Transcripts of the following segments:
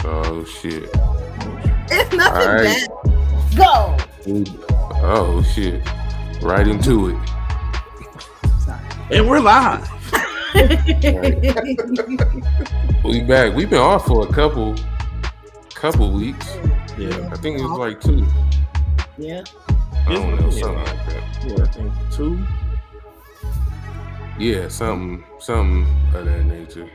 Oh shit. It's nothing All right. bad. Go. Oh shit. Right into it. Sorry. And we're live. We back. We've been off for a couple weeks. Yeah. I think it was like 2. Yeah. I don't know, something like that. Yeah, I think 2. Yeah, something of that nature.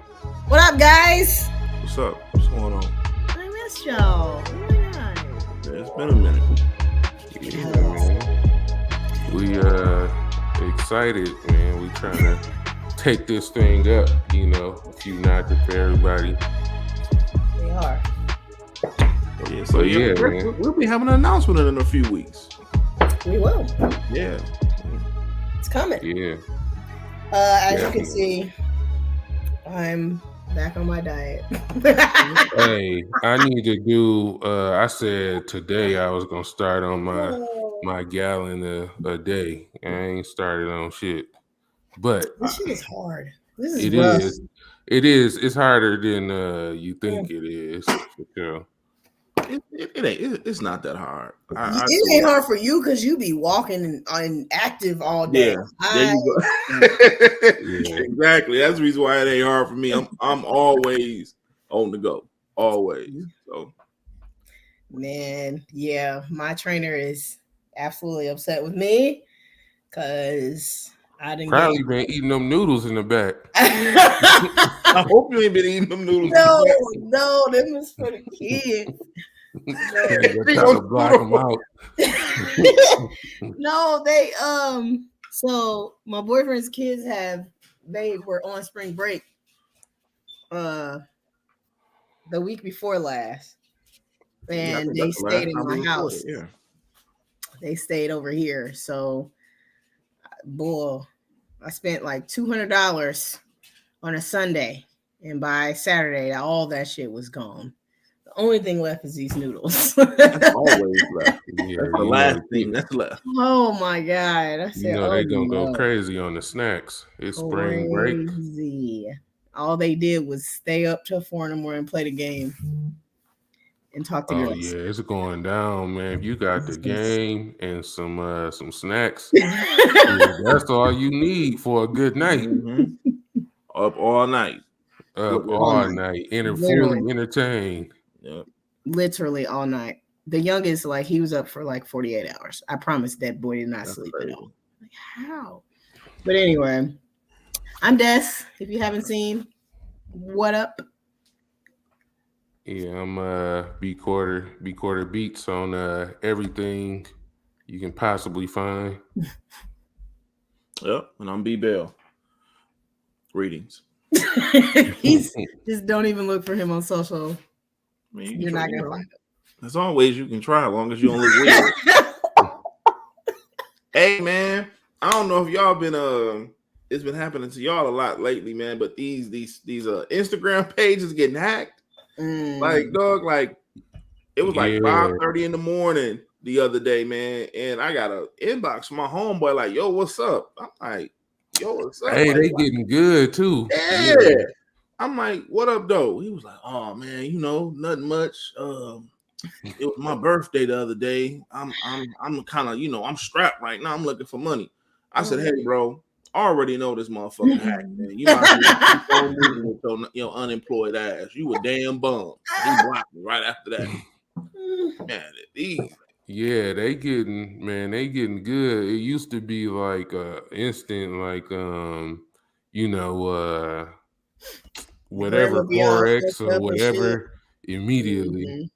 What up, guys? What's up? What's going on? I missed y'all. Oh my god. Yeah, it's been a minute. Yeah, man. We excited, man. We trying to take this thing up, a few notches for everybody. We are. Yeah, so yeah, we'll be having an announcement in a few weeks. We will. Yeah. It's coming. Yeah. As you can see, I'm back on my diet. Hey, I need to do. I said today I was gonna start on my gallon a day. I ain't started on shit, but this shit is hard. This is it rough. is. It is. It's harder than you think it is. For sure. It ain't. It's not that hard. It ain't hard for you because you be walking and active all day. Yeah, there you go. Yeah. Exactly. That's the reason why it ain't hard for me. I'm always on the go. Always. So, man, yeah, my trainer is absolutely upset with me because I didn't probably been eating them noodles in the back. I hope you ain't been eating them noodles. No, them was for the kids. Trying to block them out. No, they so my boyfriend's kids they were on spring break the week before last, and they stayed in my house. Yeah, they stayed over here. So boy, I spent like $200 on a Sunday, and by Saturday all that shit was gone. The only thing left is these noodles. That's always left. Yeah, that's the last thing that's left. Oh my god! I said, they gonna go crazy on the snacks. It's spring break. All they did was stay up till 4 a.m. and play the game and talk to girls. Yeah, it's going down, man. If you got the game and some snacks, that's all you need for a good night. Mm-hmm. Up all night. All night. Fully entertained. Yep. Literally all night. The youngest, he was up for 48 hours. I promise that boy did not sleep at all. How? But anyway, I'm Des. If you haven't seen, what up? Yeah, I'm B quarter beats on everything you can possibly find. Yep, and I'm B Bell. Greetings. He's just don't even look for him on social. You're not gonna find him. As always, you can try as long as you don't look weird. Hey man, I don't know if y'all been it's been happening to y'all a lot lately, man. But these Instagram pages getting hacked. It was like 5:30 in the morning the other day, man, and I got an inbox from my homeboy like, "Yo, what's up?" I'm like, "Yo, what's up?" Hey, they getting good too. Yeah. I'm like, "What up, though?" He was like, "Oh man, nothing much. It was my birthday the other day. I'm kind of, I'm strapped right now. I'm looking for money." I said, "Hey, bro, I already know this motherfucker hacked, man. You might keep on moving with your unemployed ass. You a damn bum." He blocked me right after that. Man, yeah, they getting good. It used to be like instant, whatever Forex or whatever immediately.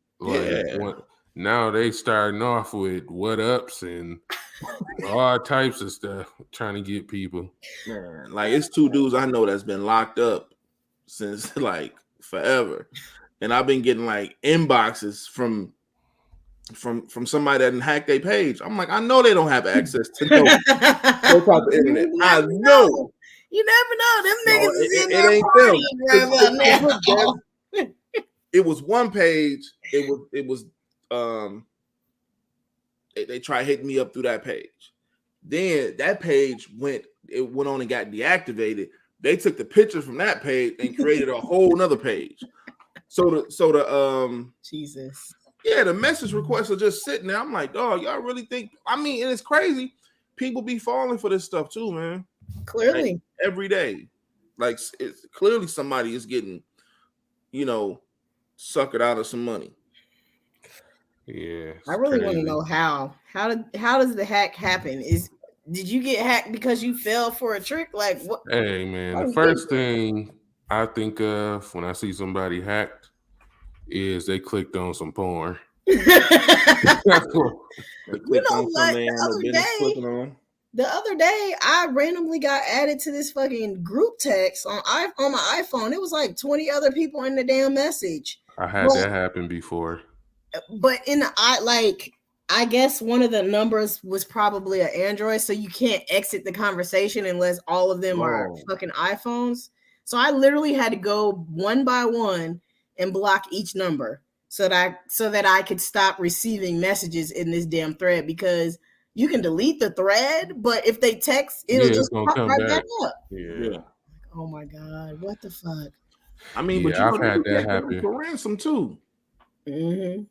Now they starting off with what ups and all types of stuff trying to get people. Man, it's 2 dudes I know that's been locked up since forever, and I've been getting inboxes from somebody that didn't hack their page. I'm like, I know they don't have access to no type of internet. I know. You never know. Them niggas is in there partying. It was one page. It was they tried hitting me up through that page. Then that page went on and got deactivated. They took the picture from that page and created a whole nother page. So the Jesus. Yeah, the message requests are just sitting there. I'm like, dog, y'all really think? I mean, and it's crazy. People be falling for this stuff too, man. Clearly, like, every day. Like, it's clearly somebody is getting, suckered out of some money. Yeah, I really want to know how. How does the hack happen? Did you get hacked because you fell for a trick? Like what? Hey man, the first thing I think of when I see somebody hacked is they clicked on some porn. They clicked on something they had no business clicking on. The other day, I randomly got added to this fucking group text on my iPhone. It was like 20 other people in the damn message. I had that happen before. But I guess one of the numbers was probably an Android, so you can't exit the conversation unless all of them are fucking iPhones. So I literally had to go one by one and block each number so that I could stop receiving messages in this damn thread, because you can delete the thread, but if they text, it'll just pop right back up. Yeah. Oh my God, what the fuck? I mean, but I've had that happen for ransom too. Mm-hmm.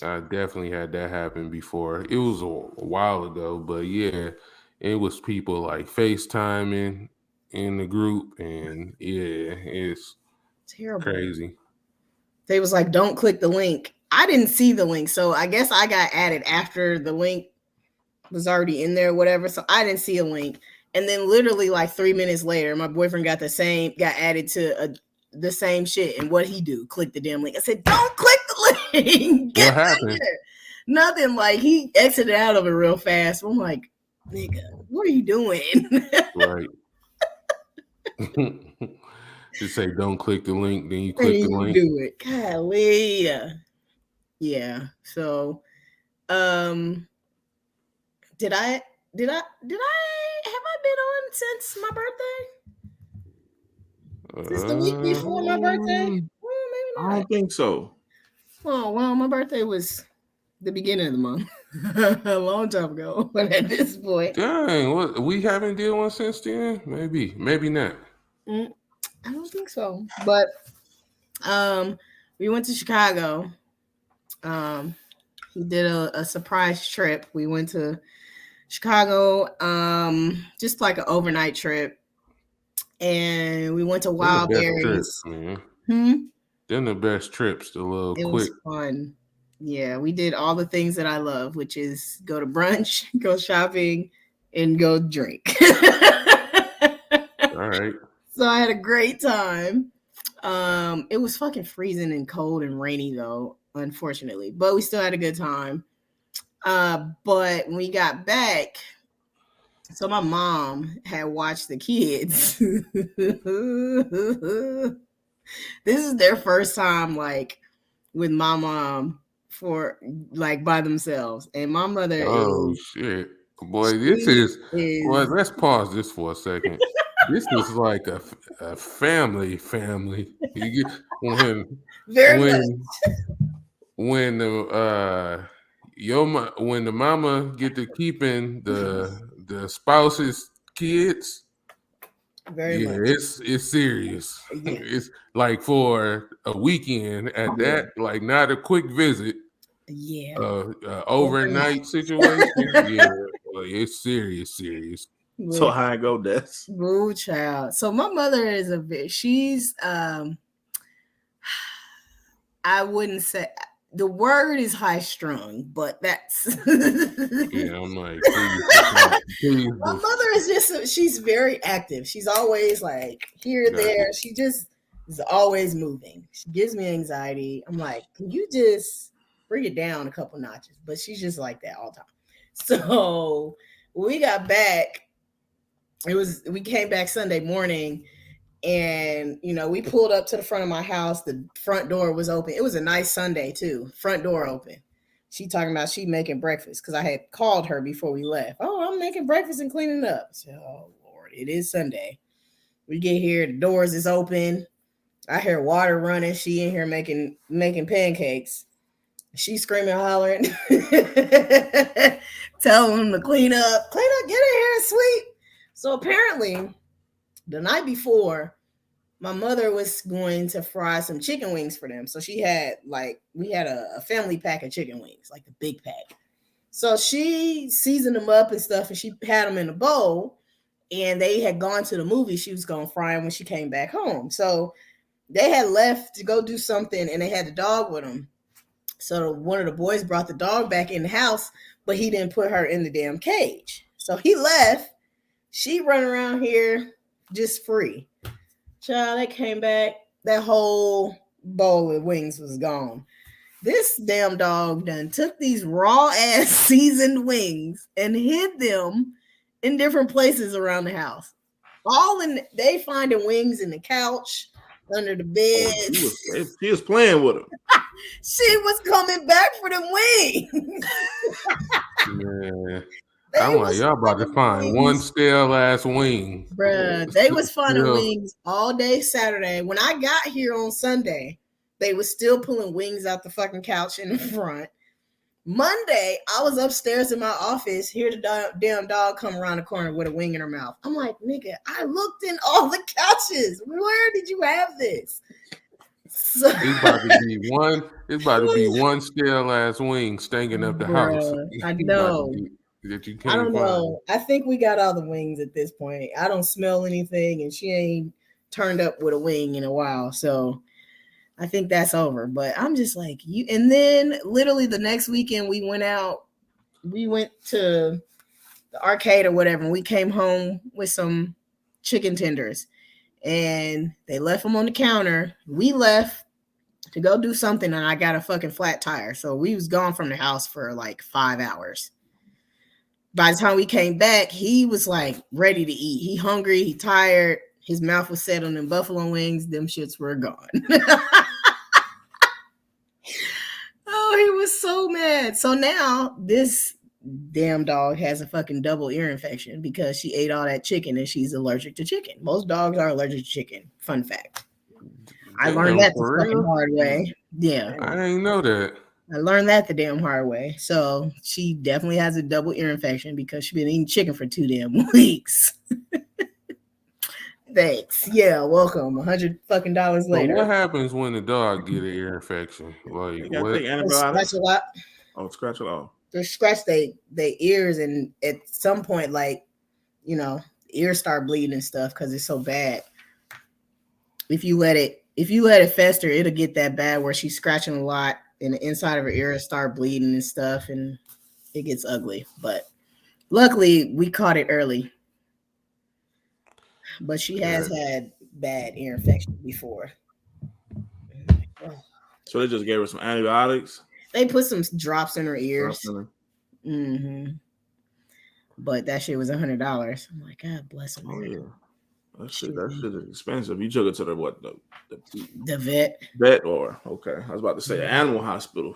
I definitely had that happen before. It was a while ago, but yeah, it was people like FaceTiming in the group, and yeah, it's terrible, crazy. They was like, don't click the link. I didn't see the link, so I guess I got added after the link was already in there or whatever, so I didn't see a link. And then literally like 3 minutes later, my boyfriend got added to the same shit. And what he do? Click the damn link. I said, don't click the link. What happened? Nothing. Like, he exited out of it real fast. I'm like, nigga, what are you doing? Right. Just say don't click the link, then you click the link. Do it. Golly. Yeah. So did I have I been on since my birthday? Since the week before my birthday? Well, maybe not. I don't think so. Oh, well, my birthday was the beginning of the month. A long time ago. But at this point. Dang, what, we haven't did one since then? Maybe not. I don't think so. But we went to Chicago. He did a surprise trip. We went to Chicago, just like an overnight trip, and we went to Wildberries. Then the best trips, the little quick. Was fun. Yeah, we did all the things that I love, which is go to brunch, go shopping, and go drink. All right. So I had a great time. It was fucking freezing and cold and rainy though, unfortunately, but we still had a good time. But when we got back, so my mom had watched the kids. This is their first time like with my mom for like by themselves, and my mother shit, boy, this is well, let's pause this for a second. This is like a family. You get when the mama get to keeping the spouse's kids. Very much. It's serious. Yeah. It's like for a weekend at that, like not a quick visit. Yeah. Overnight situation. Yeah, it's serious. So how I go, Des? Ooh, child. So my mother is she's I wouldn't say the word is high strung, but that's yeah. I'm like, please. My mother is she's very active. She's always like here, there. She just is always moving. She gives me anxiety. I'm like, can you just bring it down a couple notches? But she's just like that all the time. So when we got back, we came back Sunday morning. And, we pulled up to the front of my house. The front door was open. It was a nice Sunday, too. Front door open. She talking about she making breakfast because I had called her before we left. Oh, I'm making breakfast and cleaning up. So, oh, Lord, it is Sunday. We get here. The doors is open. I hear water running. She in here making pancakes. She screaming, hollering, telling them to clean up, get in here and sweep. So apparently, the night before, my mother was going to fry some chicken wings for them. So we had a family pack of chicken wings, like the big pack. So she seasoned them up and stuff, and she had them in a bowl. And they had gone to the movie. She was going to fry them when she came back home. So they had left to go do something, and they had the dog with them. So one of the boys brought the dog back in the house, but he didn't put her in the damn cage. So he left. She run around here just free. Child, they came back. That whole bowl of wings was gone. This damn dog done took these raw ass seasoned wings and hid them in different places around the house. They finding wings in the couch, under the bed. She was playing with them. She was coming back for them wings. Man. I'm like, y'all about to find one stale ass wing. Bruh, they was finding wings all day Saturday. When I got here on Sunday, they was still pulling wings out the fucking couch in the front. Monday, I was upstairs in my office, hear the damn dog come around the corner with a wing in her mouth. I'm like, nigga, I looked in all the couches. Where did you have this? So, it's about to be one stale ass wing stinking up the house. I know. That you can't I don't know. I think we got all the wings at this point. I don't smell anything, and she ain't turned up with a wing in a while. So I think that's over. But I'm just like, you. And then literally the next weekend we went out. We went to the arcade or whatever, and we came home with some chicken tenders. And they left them on the counter. We left to go do something, and I got a fucking flat tire. So we was gone from the house for like 5 hours. By the time we came back, he was like ready to eat. He hungry, he tired. His mouth was set on them buffalo wings. Them shits were gone. Oh, he was so mad. So now this damn dog has a fucking double ear infection because she ate all that chicken and she's allergic to chicken. Most dogs are allergic to chicken. Fun fact. I learned that the fucking hard way. Yeah. I didn't know that. I learned that the damn hard way. So she definitely has a double ear infection because she's been eating chicken for 2 damn weeks. Thanks. Yeah, welcome. $100 fucking later. What happens when the dog get an ear infection? Like what? Scratch a lot. Oh, scratch a lot. They scratch their ears, and at some point, like, you know, ears start bleeding and stuff because it's so bad. If you let it fester, it'll get that bad where she's scratching a lot and the inside of her ear start bleeding and stuff, and it gets ugly. But luckily, we caught it early. But she has had bad ear infection before. So they just gave her some antibiotics? They put some drops in her ears. Mm-hmm. But that shit was $100. I'm like, God bless him. Oh, yeah. That shit is expensive. You took it to the vet. Vet, or okay. I was about to say the animal hospital.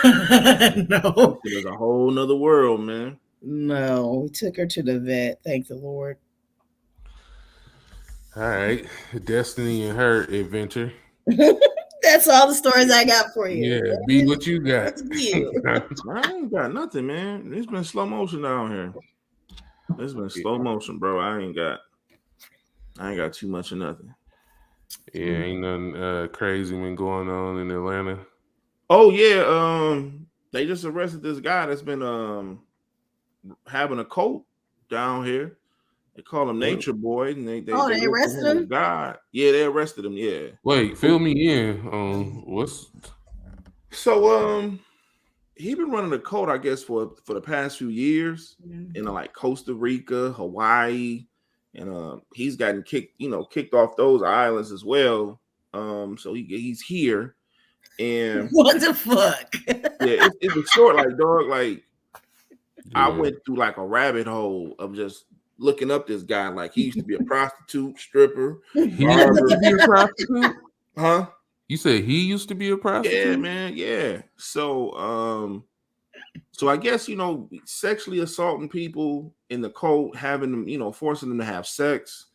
No. There's a whole nother world, man. No, we took her to the vet. Thank the Lord. All right. Destiny and her adventure. That's all the stories I got for you. Yeah, be what you got. I ain't got nothing, man. It's been slow motion down here. It's been slow motion, bro. I ain't got too much of nothing. Yeah, ain't nothing crazy been going on in Atlanta. Oh yeah, they just arrested this guy that's been having a cult down here. They call him Nature Boy, and they arrested him. God, yeah, they arrested him. Yeah. Wait, fill me in on what's. So he been running a cult, I guess, for the past few years in like Costa Rica, Hawaii, and he's gotten kicked off those islands as well. So he's here, and what the fuck? Yeah, it's a short, like, dog, like I went through like a rabbit hole of just looking up this guy. Like, he used to be a prostitute, stripper, barber. He used to be a prostitute? Huh? You said he used to be a prostitute? Yeah, man. Yeah. So I guess, sexually assaulting people in the cult, having them, forcing them to have sex.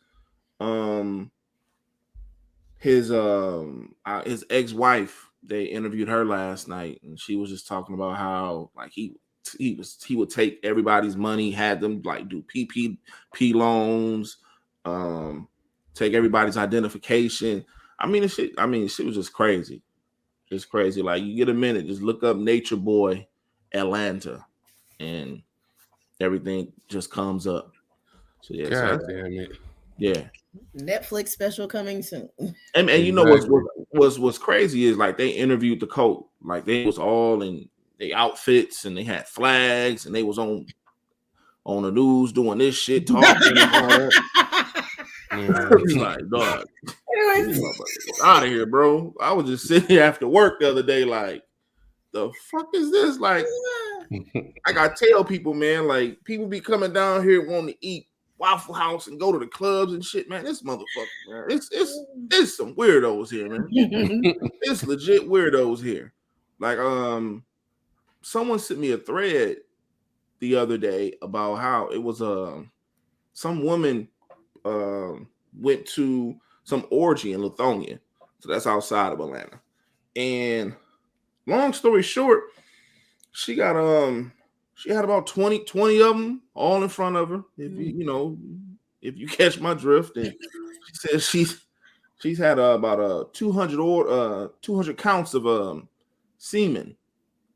His ex-wife, they interviewed her last night, and she was just talking about how, like, he would take everybody's money, had them like do PPP loans, take everybody's identification. I mean, shit was just crazy. Just crazy. Like, you get a minute, just look up Nature Boy Atlanta and everything just comes up. So yeah, God damn it. Yeah. Netflix special coming soon. And you know what's crazy is like they interviewed the cult. Like they was all in their outfits and they had flags and they was on the news doing this shit, talking and all that. Like, dog, out of here, bro. I was just sitting here after work the other day, like, the fuck is this? Like, I gotta tell people, man, like, people be coming down here wanting to eat Waffle House and go to the clubs and shit, man. This motherfucker, man. It's some weirdos here, man. It's legit weirdos here. Like, someone sent me a thread the other day about how it was some woman went to some orgy in Lithonia. So that's outside of Atlanta. And long story short, she got she had about 20 of them all in front of her. If you catch my drift. And she says she's had about 200 counts of semen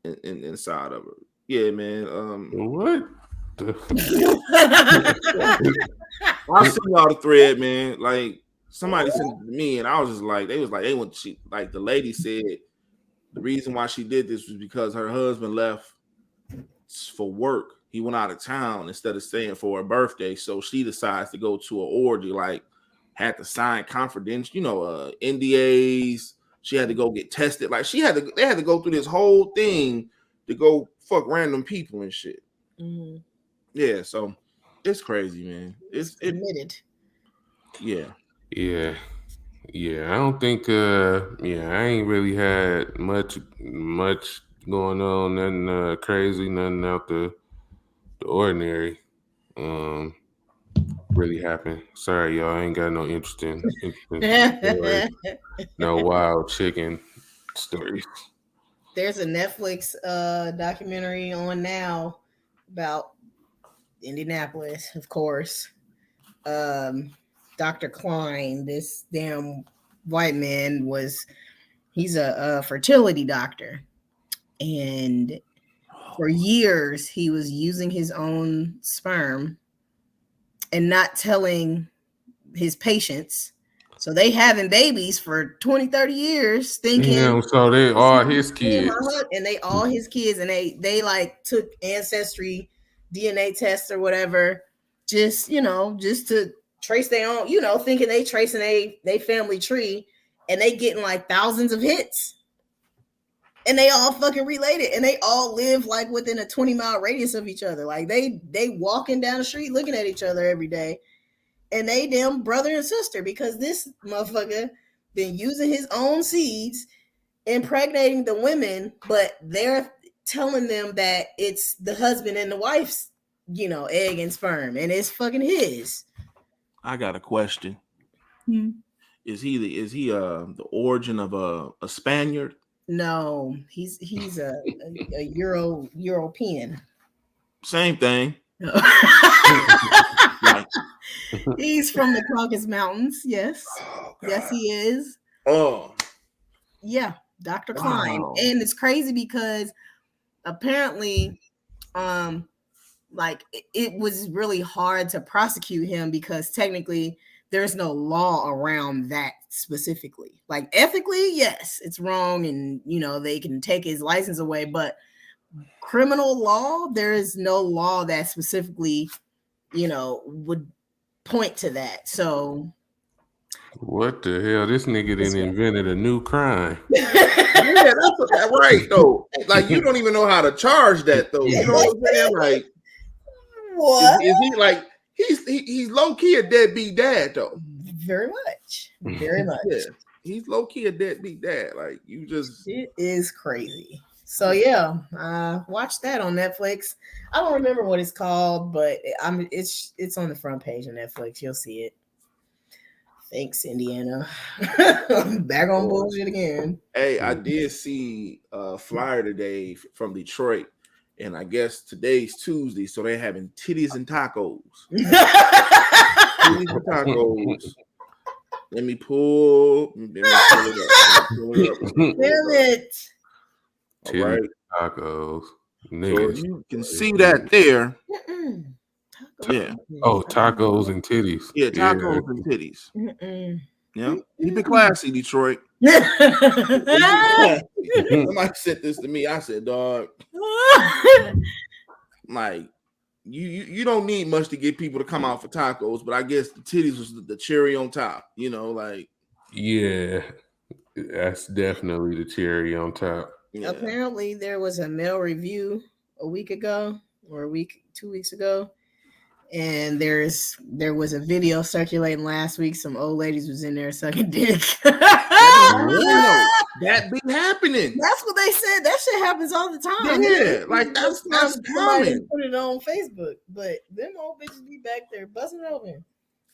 inside of her. Yeah, man. What? I'll send y'all the thread, man. Like, somebody sent it to me, and I was just like, they went. The lady said the reason why she did this was because her husband left for work. He went out of town instead of staying for her birthday, so she decides to go to an orgy. Like, had to sign confidential, NDAs. She had to go get tested. Like, they had to go through this whole thing to go fuck random people and shit. Mm-hmm. Yeah, so it's crazy, man. It's admitted. Yeah. I don't think I ain't really had much going on, nothing crazy, nothing out the ordinary really happened. Sorry, y'all, I ain't got no interesting stories. No wild chicken stories. There's a Netflix documentary on now about Indianapolis, of course. Dr. Klein, this damn white man, he's a fertility doctor. And for years, he was using his own sperm and not telling his patients. So they having babies for 20, 30 years thinking. Damn, so they all his kids. And they all his kids. And they like took ancestry DNA tests or whatever, just to trace their own, thinking they tracing they family tree, and they getting like thousands of hits. And they all fucking related, and they all live like within a 20-mile radius of each other. Like they walking down the street looking at each other every day. And they damn brother and sister, because this motherfucker been using his own seeds, impregnating the women, but they're telling them that it's the husband and the wife's, egg and sperm, and it's fucking his. I got a question. Is he the origin of a Spaniard? No, he's a European. Same thing. He's from the Caucasus Mountains. Yes. Oh, yes, he is. Oh. Yeah, Dr. Klein. And it's crazy because apparently it was really hard to prosecute him because technically there's no law around that specifically. Like, ethically, yes, it's wrong, and they can take his license away, but criminal law, there is no law that specifically would point to that. So what the hell? This nigga done invented a new crime. Yeah, that's right though. Like, you don't even know how to charge that though. You know what I'm saying? Like, what? Is he like he's low key a deadbeat dad though? Very much. Yeah, he's low key a deadbeat dad. Like, it is crazy. So yeah, watch that on Netflix. I don't remember what it's called, but it's on the front page of Netflix. You'll see it. Thanks, Indiana. Back on bullshit again. Hey, I did see a flyer today from Detroit, and I guess today's Tuesday, so they're having titties and tacos. Titties and tacos. Let me pull it up. Damn it. All right. Tacos. So you can see that there. Yeah. Oh, tacos and titties. Yeah, tacos and titties. Yeah. Keep it classy, Detroit. Somebody said this to me. I said, dog, like, you don't need much to get people to come out for tacos, but I guess the titties was the cherry on top, like. Yeah, that's definitely the cherry on top. Yeah. Apparently, there was a male review a week ago or 2 weeks ago. And there was a video circulating last week. Some old ladies was in there sucking dick. That be happening. That's what they said. That shit happens all the time. Yeah, like that's common. Put it on Facebook, but them old bitches be back there busting open.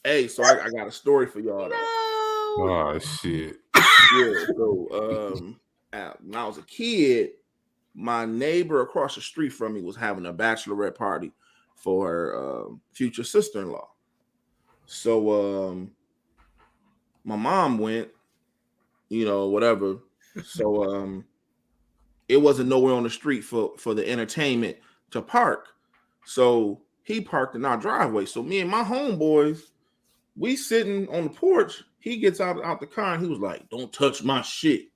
Hey, so I got a story for y'all. No. Oh shit. Yeah. So when I was a kid, my neighbor across the street from me was having a bachelorette party for her future sister-in-law. So my mom went, whatever. So it wasn't nowhere on the street for the entertainment to park. So he parked in our driveway. So me and my homeboys, we sitting on the porch. He gets out the car and he was like, "Don't touch my shit."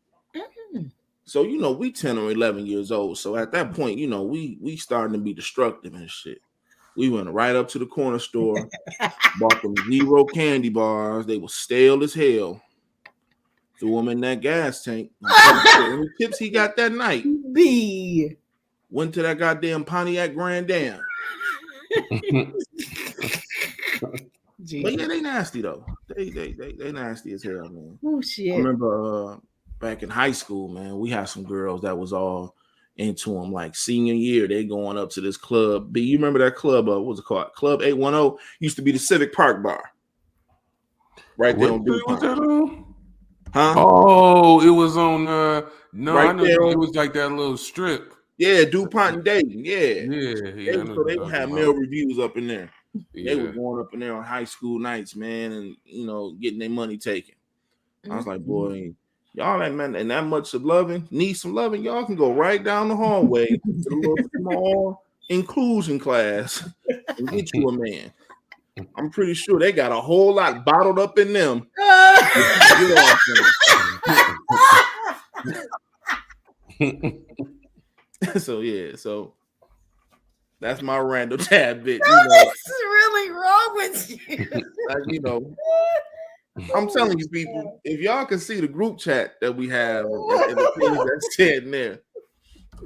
So, we 10 or 11 years old. So at that point, we starting to be destructive and shit. We went right up to the corner store, bought them zero candy bars. They were stale as hell. Threw them in that gas tank. The tips he got that night. Went to that goddamn Pontiac Grand Dam. But yeah, they nasty though. They nasty as hell, man. Oh shit. I remember back in high school, man, we had some girls that was all into them. Like senior year, they going up to this club. B, you remember that club? What was it called? Club 810 used to be the Civic Park Bar. Right there on DuPont. Huh? Oh, it was on no, right I know there it was like that little strip. Yeah, DuPont and Dayton. Yeah. So they would have male reviews up in there. Yeah. They were going up in there on high school nights, man, and getting their money taken. I was like, boy, y'all that man and that much of loving, need some loving, y'all can go right down the hallway to the little small inclusion class and get you a man. I'm pretty sure they got a whole lot bottled up in them. So that's my random tad bit. What's really wrong with you? I'm telling you, people, if y'all can see the group chat that we have and the things that's said in there,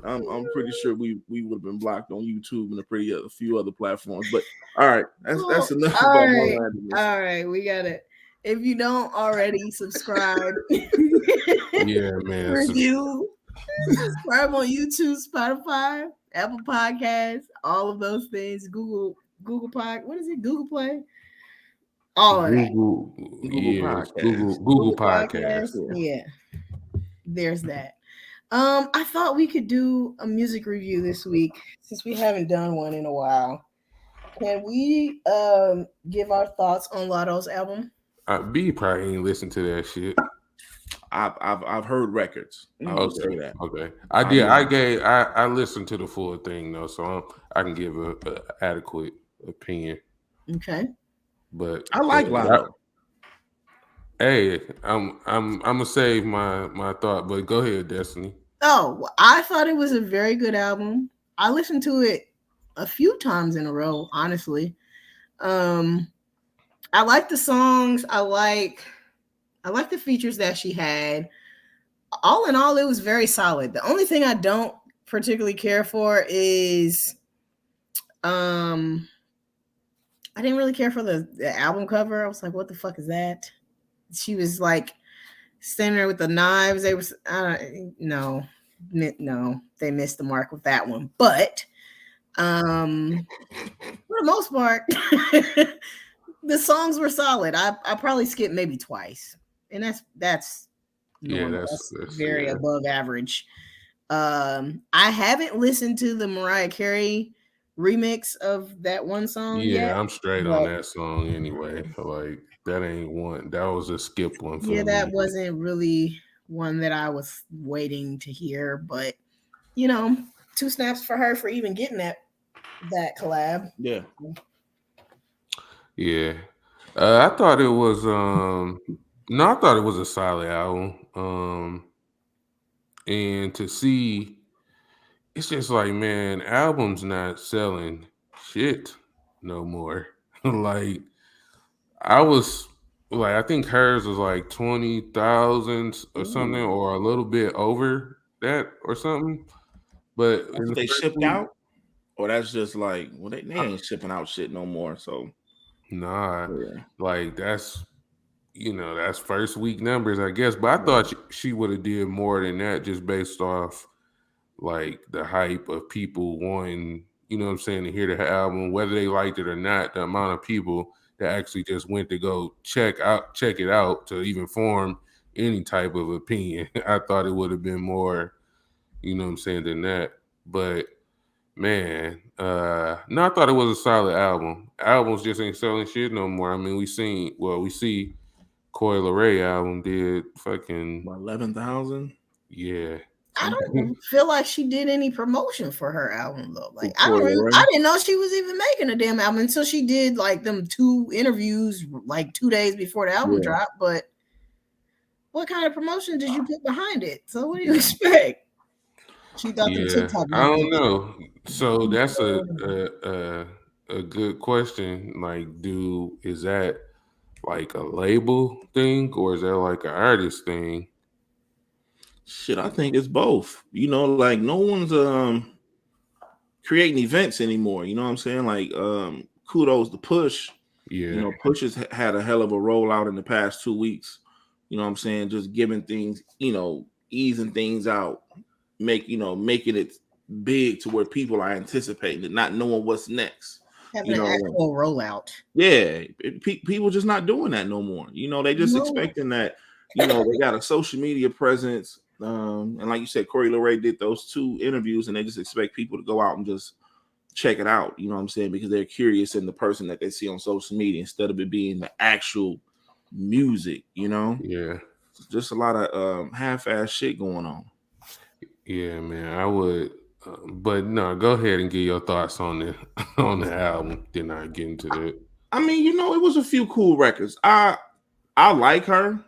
I'm pretty sure we would have been blocked on YouTube and a few other platforms. But all right, that's enough about my randomness. All right, we got it. If you don't already subscribe, yeah, man, review, subscribe on YouTube, Spotify, Apple Podcasts, all of those things. Google Pod. What is it? Google Play. All of that. Google Podcasts. Yeah, there's that. I thought we could do a music review this week since we haven't done one in a while. Can we give our thoughts on Lotto's album? B probably ain't listened to that shit. I've heard records. I would say that. Okay. I listened to the full thing though, so I can give a adequate opinion. Okay. But I like Lotto. Hey, I'm gonna save my thought, but go ahead, Destiny. Oh, well, I thought it was a very good album. I listened to it a few times in a row, honestly. I like the songs. I like the features that she had. All in all, it was very solid. The only thing I don't particularly care for is I didn't really care for the album cover. I was like, what the fuck is that? She was like standing there with the knives. They were no, they missed the mark with that one. But for the most part, the songs were solid. I probably skipped maybe twice, and that's very above average. I haven't listened to the Mariah Carey remix of that one song yet. Yeah, I'm straight on But that song anyway. Like that ain't one. That was a skip one for yeah, that me. wasn't really one that I was waiting to hear. But you know, 2 snaps for her for even getting that collab. Yeah. Yeah. I thought it was no, I thought it was a solid album. And to see it's just like, man, albums not selling shit no more. Like I was like, I think hers was like 20,000 or something, Ooh. or a little bit over that or something. But That's in what the they first shipped week, out? Or that's just like, well, they ain't shipping out shit no more. So nah, yeah. like that's first week numbers, I guess. But I Yeah. thought she would have did more than that, just based off like the hype of people wanting, what I'm saying, to hear the album, whether they liked it or not. The amount of people that actually just went to go check it out to even form any type of opinion. I thought it would have been more, what I'm saying, than that. But man, no, I thought it was a solid album. Albums just ain't selling shit no more. I mean, we see Coi Leray album did fucking, 11,000. yeah. I don't feel like she did any promotion for her album though. Like I Tory Lanez. didn't know she was even making a damn album until she did like them 2 interviews like 2 days before the album dropped. But what kind of promotion did you put behind it? So what do you expect? She thought the Yeah, TikTok I don't videos. know. So that's a good question. Like, is that like a label thing or is that like an artist thing? Shit, I think it's both. Like no one's creating events anymore. You know what I'm saying? Like kudos to Push. Yeah, Push has had a hell of a rollout in the past 2 weeks. You know what I'm saying? Just giving things, easing things out, making it big to where people are anticipating it, not knowing what's next. Having an actual rollout. Yeah, people just not doing that no more. They just expecting that. They got a social media presence, and like you said, Coi Leray did those 2 interviews, and they just expect people to go out and just check it out. You know what I'm saying? Because they're curious in the person that they see on social media instead of it being the actual music. yeah, Just a lot of half-ass shit going on. yeah, man. I would, but no. Go ahead and get your thoughts on the on the album. Then I get into that. I mean, it was a few cool records. I like her.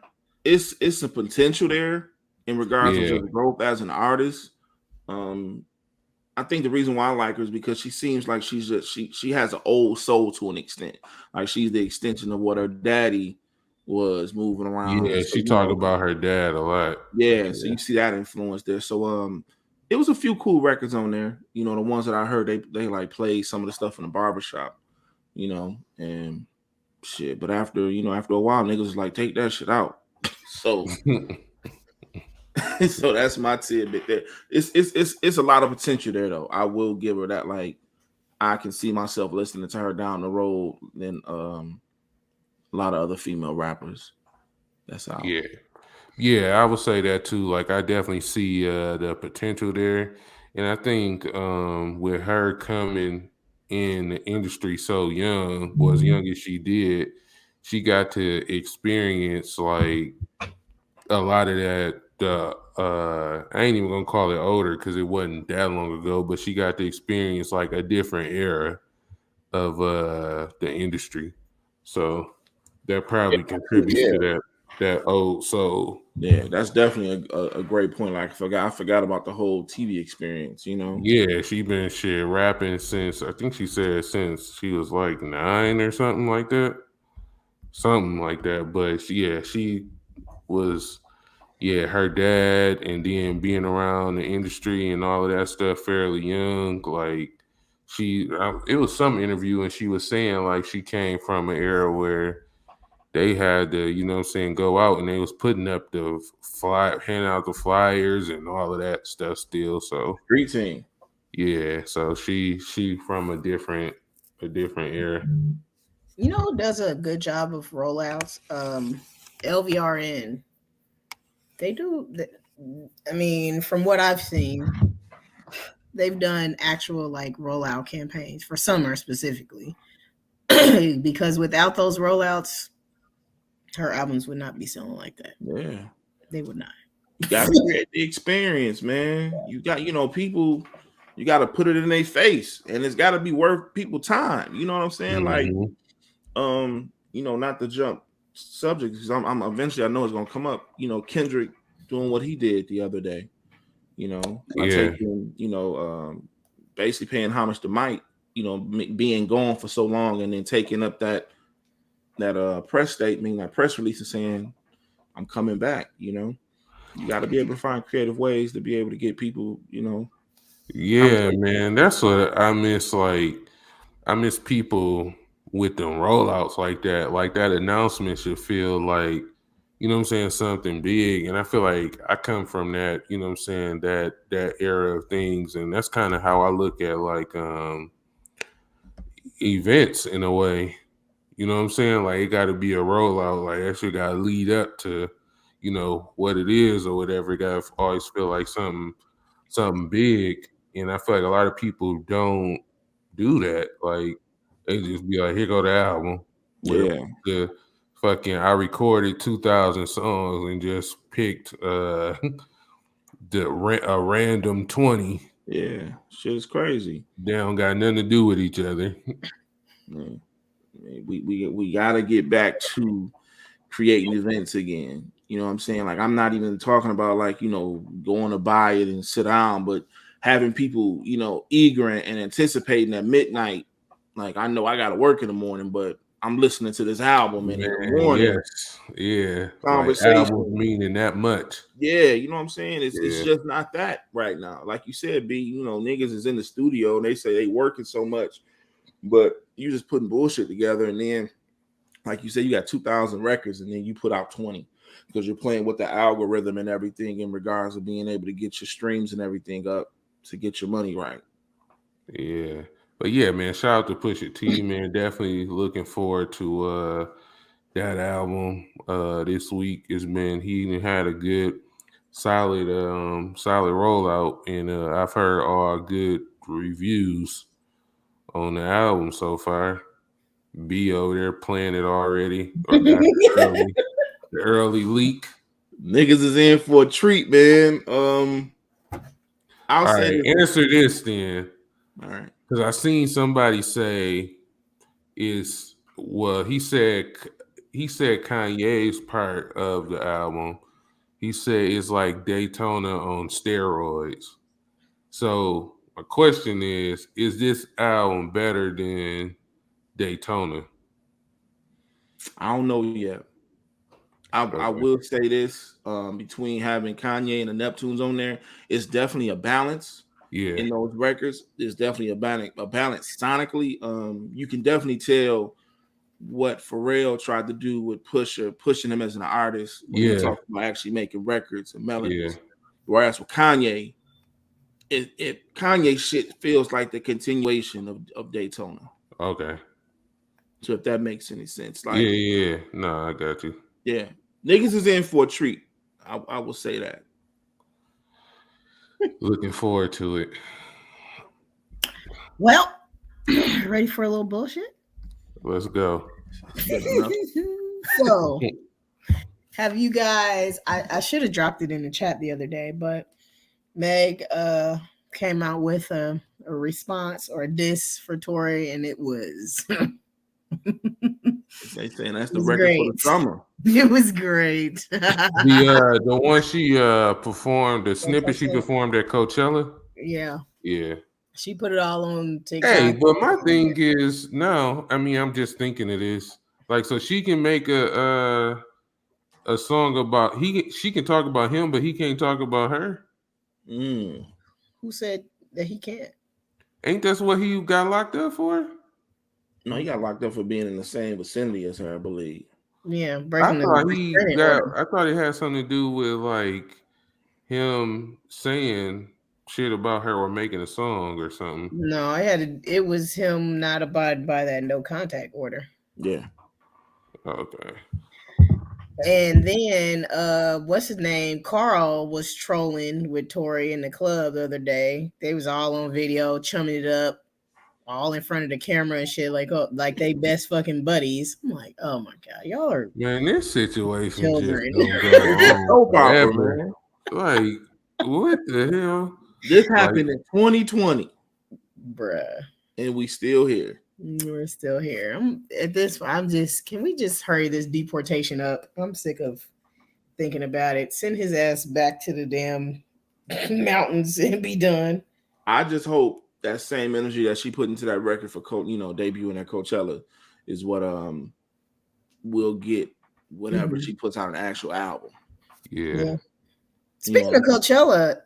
It's a potential there in regards to Yeah, just growth as an artist. Um, I think the reason why I like her is because she seems like she has an old soul to an extent. Like she's the extension of what her daddy was moving around. yeah. So She talked about her dad a lot. yeah, so you see that influence there. So it was a few cool records on there. The ones that I heard they like played some of the stuff in the barbershop, and shit. But after a while, niggas was like, take that shit out. So so that's my tidbit there. It's a lot of potential there though. I will give her that. Like I can see myself listening to her down the road than a lot of other female rappers. That's all. Yeah. Yeah, I would say that too. Like I definitely see the potential there. And I think with her coming in the industry so young, or as young as she did, she got to experience like a lot of that I ain't even gonna call it older because it wasn't that long ago, but she got to experience like a different era of the industry. So that probably contributes Yeah. to that old soul. Yeah, that's definitely a great point. Like I forgot about the whole TV experience. Yeah, she been shit rapping since I think she said since she was like 9 or something like that. Something like that. But she was her dad and then being around the industry and all of that stuff fairly young. Like it was some interview and she was saying like she came from an era where they had to, what I'm saying, go out and they was putting up handing out the flyers and all of that stuff still. So Street team. yeah, so she from a different era. Who does a good job of rollouts? LVRN. They do. I mean, from what I've seen, they've done actual like rollout campaigns for summer specifically. Because without those rollouts, her albums would not be selling like that. Yeah. They would not. You gotta create the experience, man. You got, people, you gotta put it in their face, and it's gotta be worth people time. You know what I'm saying? Like, not to jump subjects, because I'm eventually, I know it's gonna come up. Kendrick doing what he did the other day. By taking, basically paying homage to Mike. Being gone for so long, and then taking up that press statement, that press release, and saying, "I'm coming back." You got to be able to find creative ways to be able to get people, Yeah, man, that's what I miss. Like, I miss people with them rollouts like that. Like, that announcement should feel like, something big. And I feel like I come from that, that era of things. And that's kind of how I look at like events in a way. You know what I'm saying? Like, it got to be a rollout. Like, that shit got to lead up to, what it is or whatever. It got to always feel like something big. And I feel like a lot of people don't do that. Like, they just be like, here go the album. The fucking, I recorded 2,000 songs and just picked a random 20. Yeah, shit is crazy. They don't got nothing to do with each other. Man, we gotta get back to creating events again. You know what I'm saying? Like, I'm not even talking about like, going to buy it and sit down, but having people, eager and anticipating at midnight. Like, I know I got to work in the morning, but I'm listening to this album, and in the morning, yeah, conversation, like albums meaning that much. Yeah, you know what I'm saying? It's just not that right now. Like you said, B, niggas is in the studio and they say they working so much, but you just putting bullshit together, and then, like you said, you got 2,000 records, and then you put out 20 because you're playing with the algorithm and everything in regards of being able to get your streams and everything up to get your money right. Yeah. But yeah, man, shout out to Pusha T, man. Definitely looking forward to that album this week. He had a good solid rollout, and I've heard all good reviews on the album so far. B.O. they're playing it already, or got the early leak. Niggas is in for a treat, man. I'll say answer this then. All right. Because I seen somebody say he said Kanye's part of the album. He said it's like Daytona on steroids. So my question is this album better than Daytona? I don't know yet. I will say this: between having Kanye and the Neptunes on there, it's definitely a balance. Yeah, in those records, there's definitely a balance sonically. You can definitely tell what Pharrell tried to do with Pusha, pushing him as an artist when he talked about actually making records and melodies. Whereas with Kanye, Kanye shit feels like the continuation of Daytona. Okay. So if that makes any sense, like no, I got you. Yeah, niggas is in for a treat. I will say that. Looking forward to it. Well, ready for a little bullshit? Let's go. So, have you guys? I should have dropped it in the chat the other day, but Meg came out with a response or a diss for Tory, and it was. They saying that's the record for the summer. It was great. The one she performed, the snippet she performed at Coachella. Yeah. She put it all on TikTok. Hey, but my thing is, no, I mean, I'm just thinking of this. Like, so she can make a song about she can talk about him, but he can't talk about her. Who said that he can't? Ain't that what he got locked up for? No, he got locked up for being in the same vicinity as her, I believe. Yeah, I thought it had something to do with like him saying shit about her or making a song or something. No, it was him not abiding by that no contact order. Yeah. Okay. And then what's his name? Carl was trolling with Tory in the club the other day. They was all on video, chumming it up, all in front of the camera and shit, like they best fucking buddies. I'm like, oh my god, y'all are Man, this situation children. just don't go on Soap opera, forever. man. Like, what the hell? This happened in 2020, Bruh. and we still here. We're still here. Can we just hurry this deportation up? I'm sick of thinking about it. Send his ass back to the damn mountains and be done. I just hope that same energy that she put into that record for debuting at Coachella is what we'll get whenever she puts out an actual album. Yeah. Speaking of Coachella,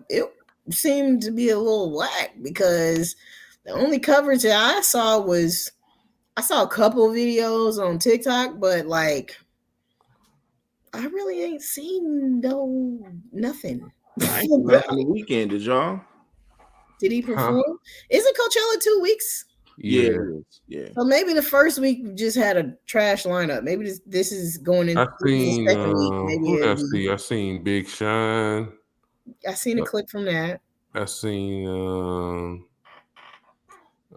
it seemed to be a little whack because the only coverage that I saw a couple videos on TikTok, but like I really ain't seen nothing. I ain't nothing the weekend, did y'all? Did he perform? Isn't Coachella 2 weeks? Yeah. So maybe the first week just had a trash lineup. Maybe this is going into the second week. Maybe I seen Big Sean. I seen a clip from that. I seen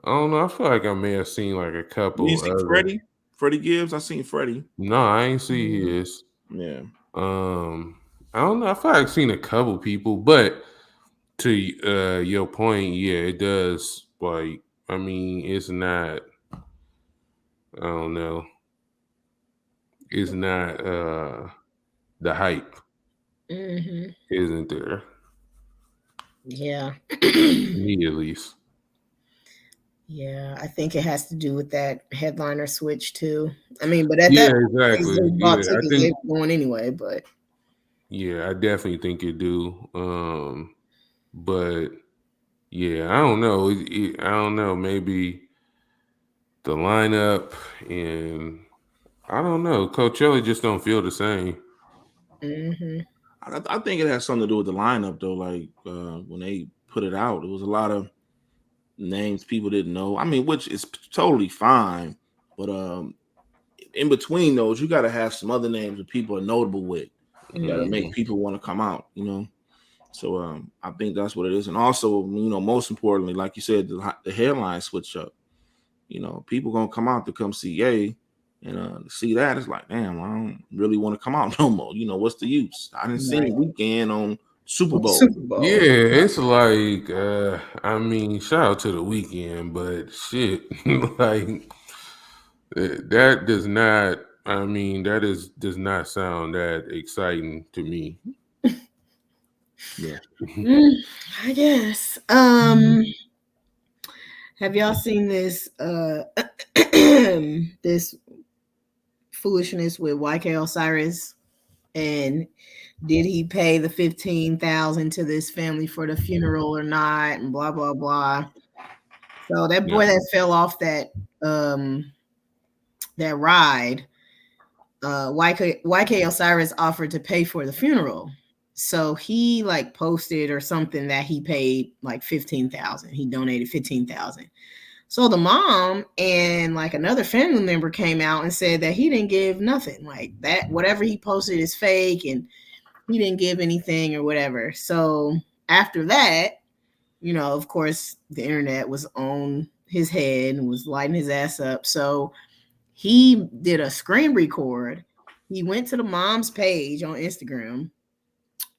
I don't know. I feel like I may have seen like a couple. You see Freddie? Freddie Gibbs? I seen Freddie. No, I ain't see his. Yeah. I don't know. I feel like I've seen a couple people, but to your point, yeah, it does. Like, I mean, it's not. I don't know. It's not the hype, isn't there? Yeah. Me at least. Yeah, I think it has to do with that headliner switch too. I mean, but at that exactly. I think they were going anyway. But yeah, I definitely think it do. But yeah, I don't know. I don't know. Maybe the lineup and I don't know. Coachella just don't feel the same. I think it has something to do with the lineup though. Like when they put it out, it was a lot of names people didn't know. I mean, which is totally fine, but in between those, you got to have some other names that people are notable with that'll make people want to come out. So I think that's what it is, and also most importantly, like you said, the headline switch up. People gonna come out to come see Ye, and see that it's like, damn, I don't really want to come out no more. What's the use? I didn't see Weekend on Super Bowl. Yeah, it's like I mean, shout out to the Weekend, but shit, like that does not. I mean, does not sound that exciting to me. Yeah, I guess. Have y'all seen this this foolishness with YK Osiris? And did he pay the $15,000 to this family for the funeral or not? And blah blah blah. So that boy that fell off that ride, YK Osiris offered to pay for the funeral. So he like posted or something that he paid like $15,000. He donated $15,000. So the mom and like another family member came out and said that he didn't give nothing, like that whatever he posted is fake and he didn't give anything or whatever. So after that, of course, the internet was on his head and was lighting his ass up. So he did a screen record. He went to the mom's page on Instagram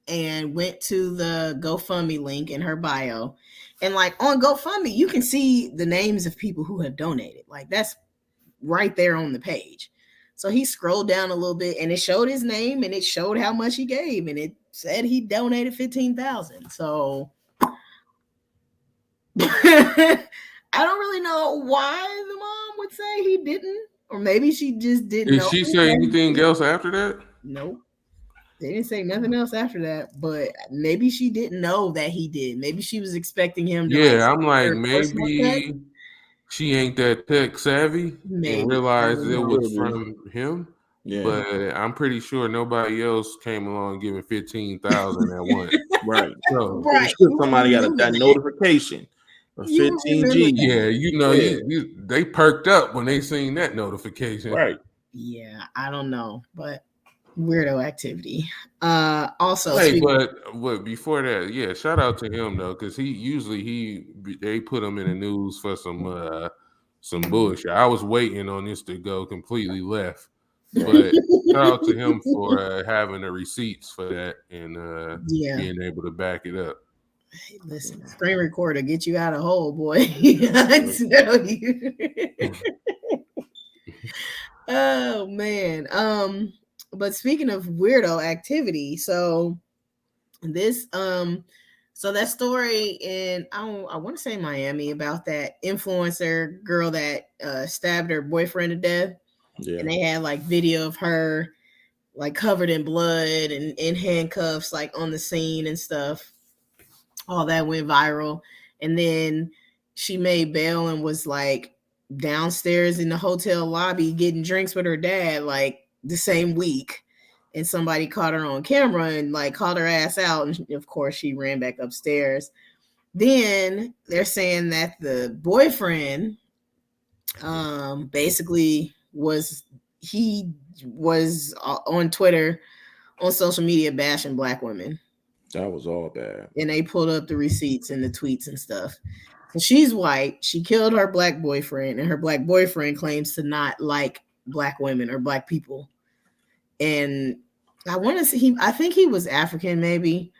and went to the GoFundMe link in her bio. And like on GoFundMe, you can see the names of people who have donated. Like that's right there on the page. So he scrolled down a little bit and it showed his name and it showed how much he gave. And it said he donated $15,000. So I don't really know why the mom would say he didn't. Or maybe she just didn't know. Did she say anything else after that? Nope. They didn't say nothing else after that, but maybe she didn't know that he did. Maybe she was expecting him to. Yeah, I'm like, maybe she ain't that tech savvy and realized it was from him. Yeah. But I'm pretty sure nobody else came along giving $15,000 at once. Right. So somebody got that notification. 15 G. Yeah, they perked up when they seen that notification. Right. Yeah, I don't know, but weirdo activity. Also, Hey, but before that, yeah, shout out to him though, because they put him in the news for some bullshit. I was waiting on this to go completely left, but shout out to him for having the receipts for that and being able to back it up. Hey, listen, screen recorder get you out of hole, boy. I tell you. Oh man. But speaking of weirdo activity, so this so that story in I want to say Miami about that influencer girl that stabbed her boyfriend to death. Yeah. And they had like video of her like covered in blood and in handcuffs, like on the scene and stuff. All that went viral. And then she made bail and was like downstairs in the hotel lobby getting drinks with her dad like the same week. And somebody caught her on camera and like called her ass out. And of course, she ran back upstairs. Then they're saying that the boyfriend basically was on Twitter, on social media, bashing black women. That was all bad. And they pulled up the receipts and the tweets and stuff. And she's white. She killed her black boyfriend, and her black boyfriend claims to not like black women or black people. And I want to see I think he was African, maybe.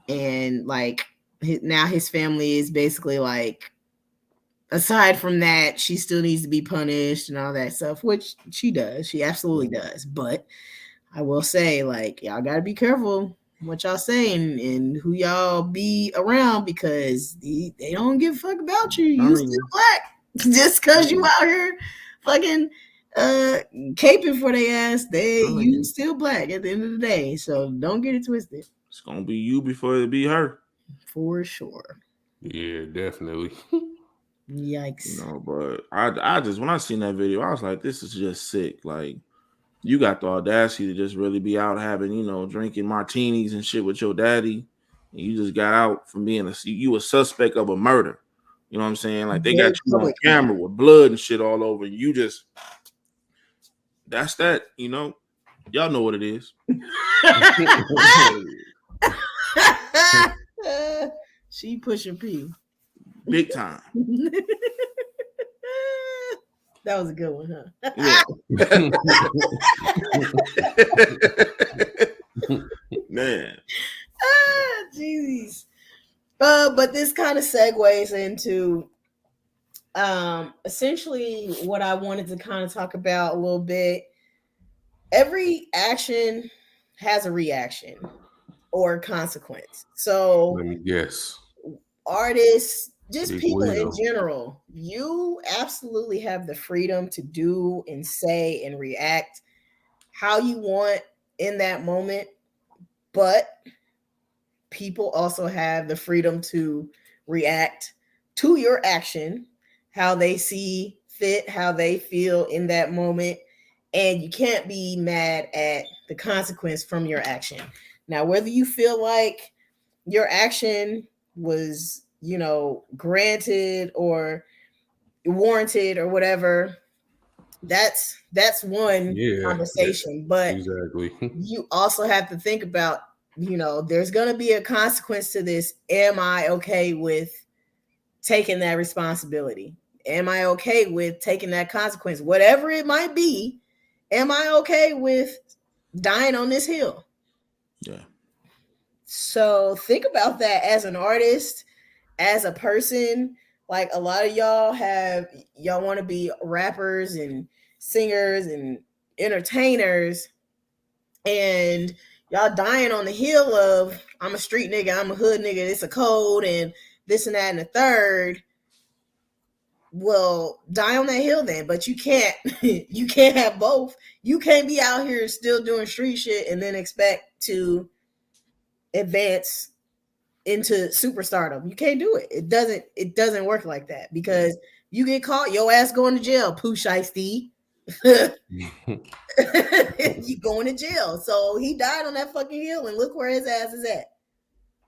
And like now his family is basically like, aside from that, she still needs to be punished and all that stuff, which she does. She absolutely does. But I will say, like, y'all got to be careful what y'all saying and who y'all be around, because they don't give a fuck about you. You still black. Just because you out here fucking caping for their ass, you still black at the end of the day. So don't get it twisted. It's gonna be you before it be her. For sure. Yeah, definitely. Yikes. You know, but I just, when I seen that video, I was like, this is just sick. Like, you got the audacity to just really be out having, you know, drinking martinis and shit with your daddy. And you just got out from being you a suspect of a murder. You know what I'm saying? Like, they got you on camera with blood and shit all over. You just, that's that, you know. Y'all know what it is. She pushing P. Big time. That was a good one, huh? Yeah. Man. Jeez. But this kind of segues into essentially what I wanted to kind of talk about a little bit. Every action has a reaction or consequence. So let me guess. Artists, just people in general, you absolutely have the freedom to do and say and react how you want in that moment. But people also have the freedom to react to your action, how they see fit, how they feel in that moment. And you can't be mad at the consequence from your action. Now, whether you feel like your action was, you know, granted or warranted or whatever, that's one conversation. But exactly, you also have to think about, you know, there's going to be a consequence to this. Am I okay with taking that responsibility? Am I okay with taking that consequence, whatever it might be? Am I okay with dying on this hill? Yeah. So think about that as an artist, as a person. Like, a lot of y'all want to be rappers and singers and entertainers, and y'all dying on the hill of, I'm a street nigga, I'm a hood nigga, it's a code and this and that and the third. Well, die on that hill then, but you can't you can't have both. You can't be out here still doing street shit and then expect to advance into superstardom. You can't do it. It doesn't work like that, because you get caught, your ass going to jail. Pusha T. You going to jail. So he died on that fucking hill, and look where his ass is at.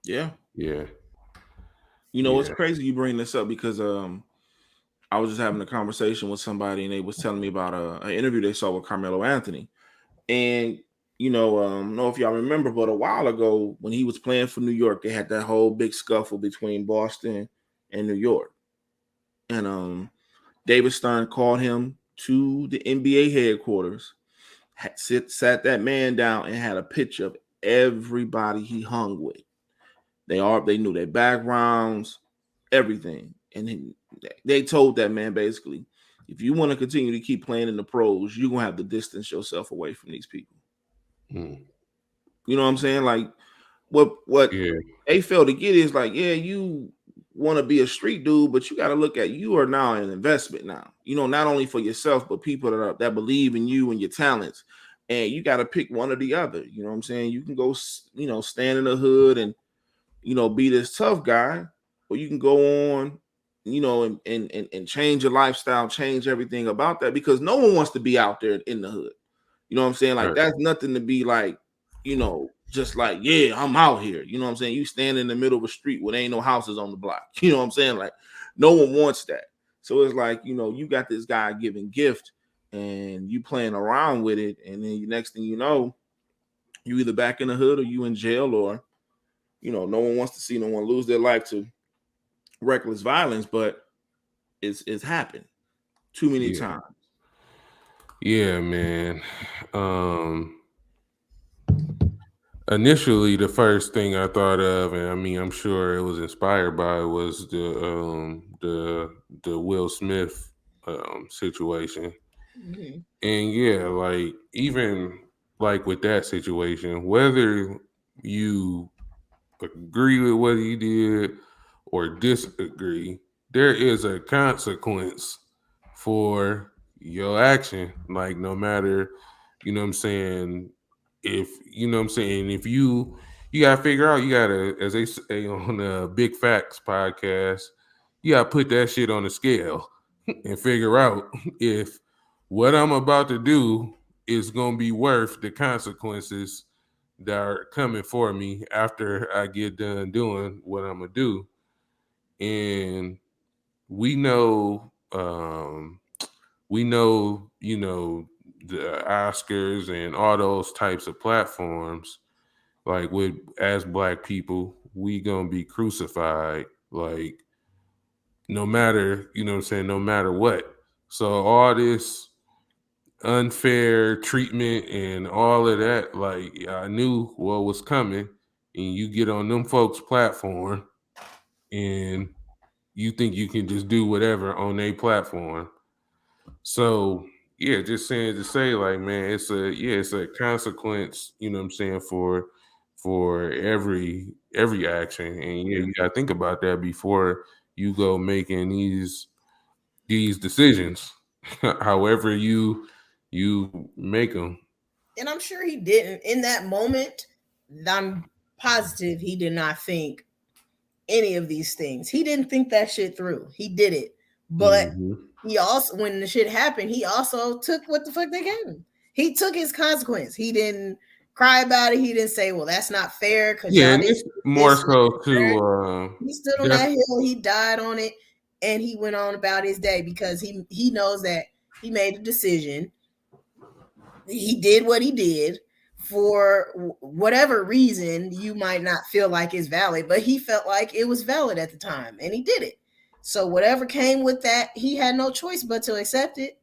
Yeah. Yeah. You know, it's crazy you bring this up, because I was just having a conversation with somebody, and they was telling me about an interview they saw with Carmelo Anthony. And I don't know if y'all remember, but a while ago when he was playing for New York, they had that whole big scuffle between Boston and New York. And David Stern called him to the NBA headquarters, sat that man down, and had a picture of everybody he hung with. They knew their backgrounds, everything, and they told that man basically, if you want to continue to keep playing in the pros, you're gonna have to distance yourself away from these people. You know what I'm saying? Like what they fail to get is like, yeah, you want to be a street dude, but you got to look at, you are now an investment now. Not only for yourself, but people that believe in you and your talents. And you got to pick one or the other. You know what I'm saying? You can go, stand in the hood and be this tough guy, or you can go on, and change your lifestyle, change everything about that, because no one wants to be out there in the hood. You know what I'm saying? Like, that's nothing to be like, just like, yeah, I'm out here. You know what I'm saying? You stand in the middle of a street where there ain't no houses on the block. You know what I'm saying? Like, no one wants that. So it's like, you got this guy giving gift and you playing around with it. And then the next thing you know, you either back in the hood or you in jail, or, no one wants to see no one lose their life to reckless violence, but it's happened too many times. Yeah, man. Initially, the first thing I thought of, and I mean, I'm sure it was inspired by, was the Will Smith situation. Mm-hmm. And yeah, like, even like with that situation, whether you agree with what he did or disagree, there is a consequence for your action. Like, no matter, you know what I'm saying, if if you gotta figure out, you gotta, as they say on the Big Facts podcast, you gotta put that shit on the scale and figure out if what I'm about to do is gonna be worth the consequences that are coming for me after I get done doing what I'm gonna do. And we know, the Oscars and all those types of platforms, like, with, as Black people, we gonna be crucified, like, no matter, no matter what. So all this unfair treatment and all of that, like, I knew what was coming. And you get on them folks' platform and you think you can just do whatever on their platform. So yeah, just saying to say, like, man, it's a consequence, for every action. And yeah, you gotta think about that before you go making these decisions, however you make them. And I'm sure he didn't in that moment. I'm positive he did not think any of these things. He didn't think that shit through. He did it. But he also, when the shit happened, he also took what the fuck they gave him. He took his consequence. He didn't cry about it. He didn't say, well, that's not fair, because y'all didn't. More so to he stood on that hill, he died on it, and he went on about his day, because he knows that he made a decision. He did what he did for whatever reason you might not feel like is valid, but he felt like it was valid at the time, and he did it. So whatever came with that, he had no choice but to accept it.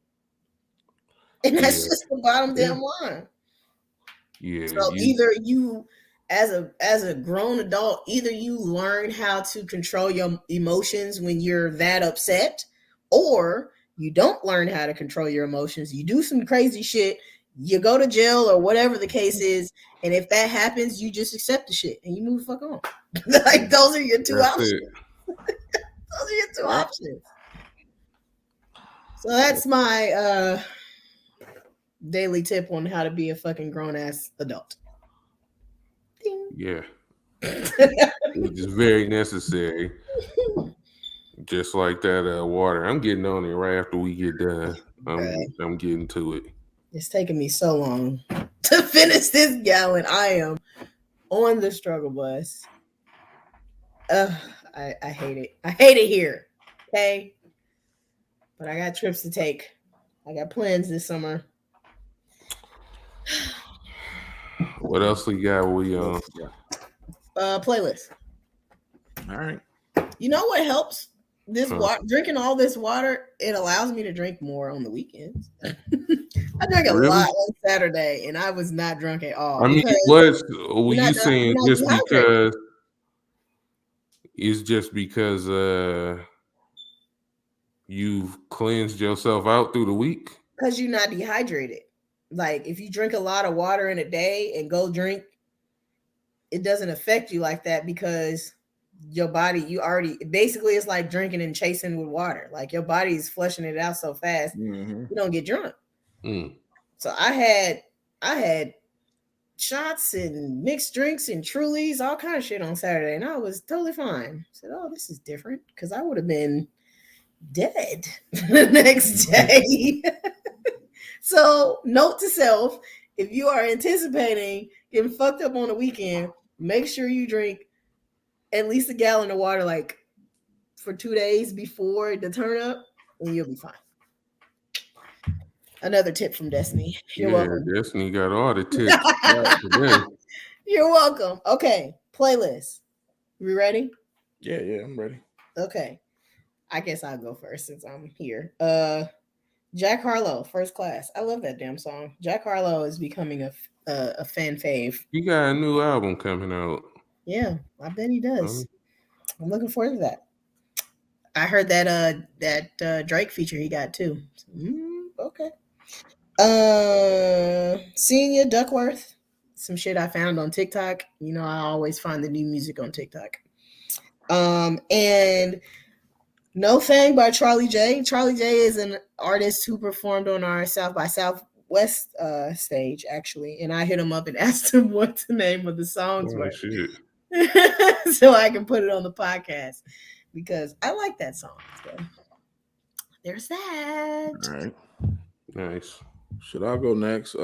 And that's just the bottom damn line. Yeah. So either you, as a grown adult, either you learn how to control your emotions when you're that upset, or you don't learn how to control your emotions. You do some crazy shit, you go to jail or whatever the case is, and if that happens, you just accept the shit and you move the fuck on. Like, those are your two options. Those are your two options. So that's my daily tip on how to be a fucking grown ass adult. Ding. Yeah. Which is very necessary. Just like that water. I'm getting on it right after we get done. I'm getting to it. It's taking me so long to finish this gallon. I am on the struggle bus. I hate it. I hate it here. Okay. but I got trips to take. I got plans this summer. What else we got? Playlist. All right. You know what helps? This water, drinking all this water, it allows me to drink more on the weekends. I drank a lot on Saturday, and I was not drunk at all. I mean, were you saying just because? It's just because you've cleansed yourself out through the week? Because you're not dehydrated. Like, if you drink a lot of water in a day and go drink, it doesn't affect you like that because your body, basically it's like drinking and chasing with water. Like, your body is flushing it out so fast, you don't get drunk. So I had shots and mixed drinks and Trulies, all kind of shit on Saturday, and I was totally fine. I said, oh, this is different, because I would have been dead the next day. So, note to self, if you are anticipating getting fucked up on the weekend, make sure you drink at least a gallon of water, like, for 2 days before the turn up, and you'll be fine. Another tip from Destiny. You're welcome. Destiny got all the tips. You're welcome. Okay, playlist. You ready? Yeah, I'm ready. Okay. I guess I'll go first since I'm here. Jack Harlow, First Class. I love that damn song. Jack Harlow is becoming a fan fave. He got a new album coming out. Yeah, I bet he does. I'm looking forward to that. I heard that Drake feature he got too. Okay. Senior Duckworth. Some shit I found on TikTok. You know, I always find the new music on TikTok. And No Thing by Charlie J. Charlie J is an artist who performed on our South by Southwest stage, actually. And I hit him up and asked him what the name of the songs were. So I can put it on the podcast because I like that song. So there's that. All right. Nice. Should I go next?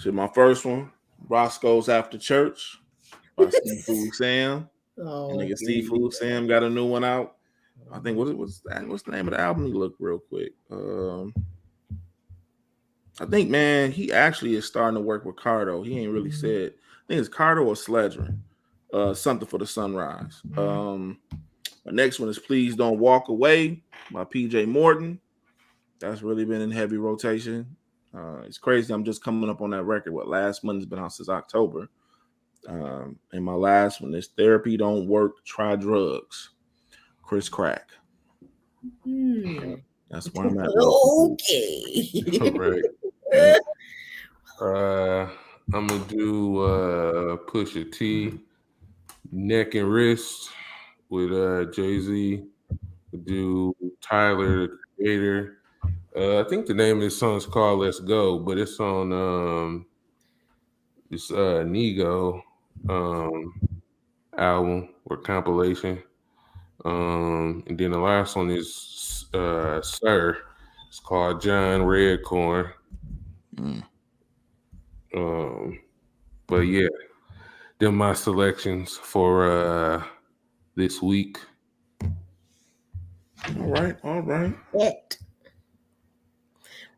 My first one, Roscoe's After Church by Seafood Sam. Nigga Seafood Sam got a new one out. I think what's the name of the album? Let me look real quick. I think, man, he actually is starting to work with Cardo. He ain't really said. I think it's Cardo or Sledgerin. Something for the Sunrise. My next one is Please Don't Walk Away by PJ Morton. That's really been in heavy rotation. It's crazy. I'm just coming up on that record. Last month has been out since October. And my last one is Therapy Don't Work, Try Drugs. Chris Crack. That's why I'm at. Okay. Right. I'm gonna do Pusha T, Neck and Wrist with Jay-Z. Do Tyler, the Creator. I think the name of this song is called Let's Go, but it's on this Nego album or compilation. And then the last one is Sir. It's called John Redcorn. But yeah, they're my selections for this week. All right.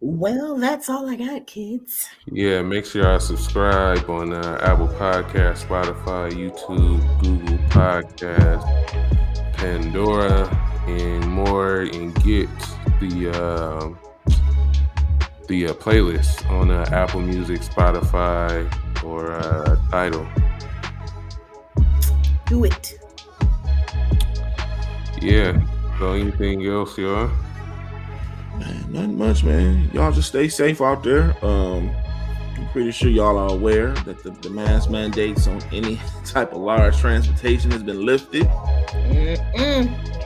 Well, that's all I got, kids. Yeah, make sure I subscribe on Apple Podcasts, Spotify, YouTube, Google Podcasts, Pandora, and more, and get the playlist on Apple Music, Spotify, or Tidal. Do it. Yeah. So anything else, y'all? Man, nothing much, man. Y'all just stay safe out there. I'm pretty sure y'all are aware that the mask mandates on any type of large transportation has been lifted.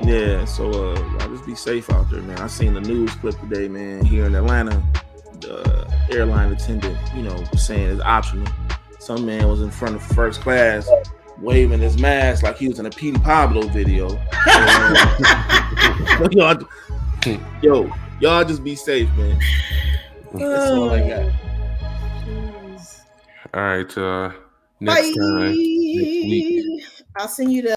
Yeah, so y'all just be safe out there, man. I seen the news clip today, man, here in Atlanta. The airline attendant, saying it's optional. Some man was in front of first class waving his mask like he was in a Petey Pablo video. Y'all just be safe, man. That's all I got. All right, next time, next week. I'll send you the